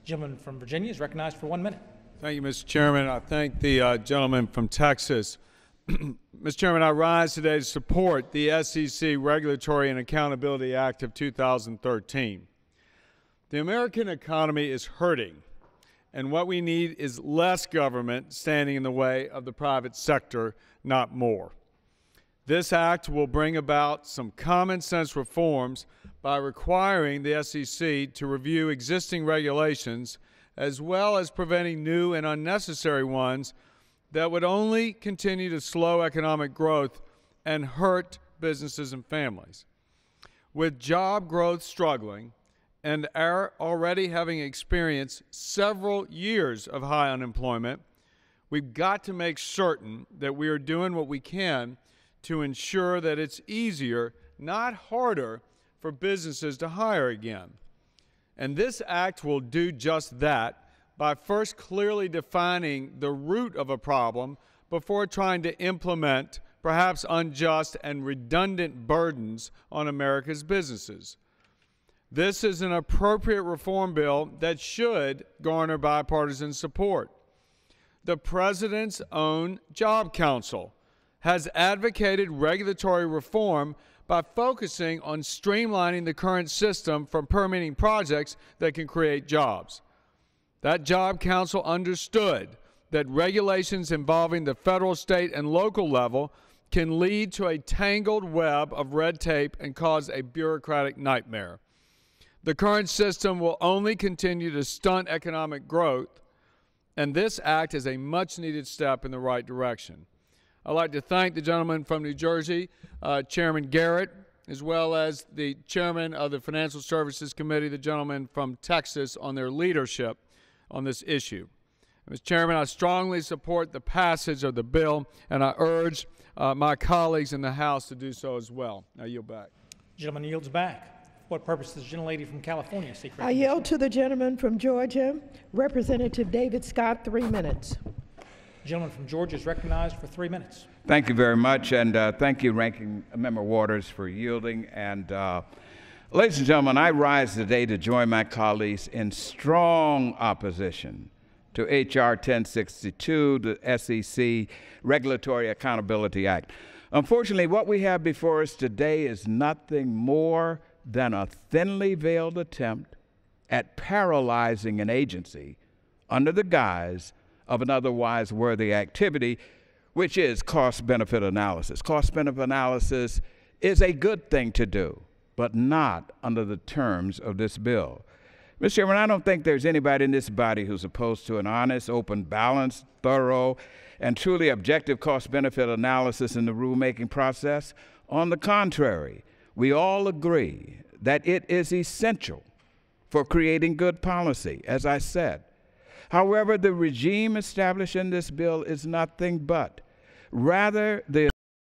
Gentleman from Virginia is recognized for 1 minute. Thank you, Mr. Chairman. I thank the gentleman from Texas. Mr. Chairman, I rise today to support the SEC Regulatory and Accountability Act of 2013. The American economy is hurting, and what we need is less government standing in the way of the private sector, not more. This act will bring about some common sense reforms by requiring the SEC to review existing regulations as well as preventing new and unnecessary ones that would only continue to slow economic growth and hurt businesses and families. With job growth struggling and our already having experienced several years of high unemployment, we've got to make certain that we are doing what we can to ensure that it's easier, not harder, for businesses to hire again. And this act will do just that by first clearly defining the root of a problem before trying to implement perhaps unjust and redundant burdens on America's businesses. This is an appropriate reform bill that should garner bipartisan support. The President's own Job Council has advocated regulatory reform by focusing on streamlining the current system for permitting projects that can create jobs. That Job Council understood that regulations involving the federal, state, and local level can lead to a tangled web of red tape and cause a bureaucratic nightmare. The current system will only continue to stunt economic growth, and this act is a much-needed step in the right direction. I'd like to thank the gentleman from New Jersey, Chairman Garrett, as well as the chairman of the Financial Services Committee, the gentleman from Texas, on their leadership on this issue. Mr. Chairman, I strongly support the passage of the bill, and I urge my colleagues in the House to do so as well. I yield back. The gentleman yields back. What purpose does the gentlelady from California seek? I yield to the gentleman from Georgia, Representative David Scott, 3 minutes. The gentleman from Georgia is recognized for 3 minutes. Thank you very much, and thank you, Ranking Member Waters, for yielding. And ladies and gentlemen, I rise today to join my colleagues in strong opposition to H.R. 1062, the SEC Regulatory Accountability Act. Unfortunately, what we have before us today is nothing more than a thinly veiled attempt at paralyzing an agency under the guise of an otherwise worthy activity, which is cost-benefit analysis. Cost-benefit analysis is a good thing to do, but not under the terms of this bill. Mr. Chairman, I don't think there's anybody in this body who's opposed to an honest, open, balanced, thorough, and truly objective cost-benefit analysis in the rulemaking process. On the contrary, we all agree that it is essential for creating good policy, as I said. However, the regime established in this bill is nothing but. Rather, the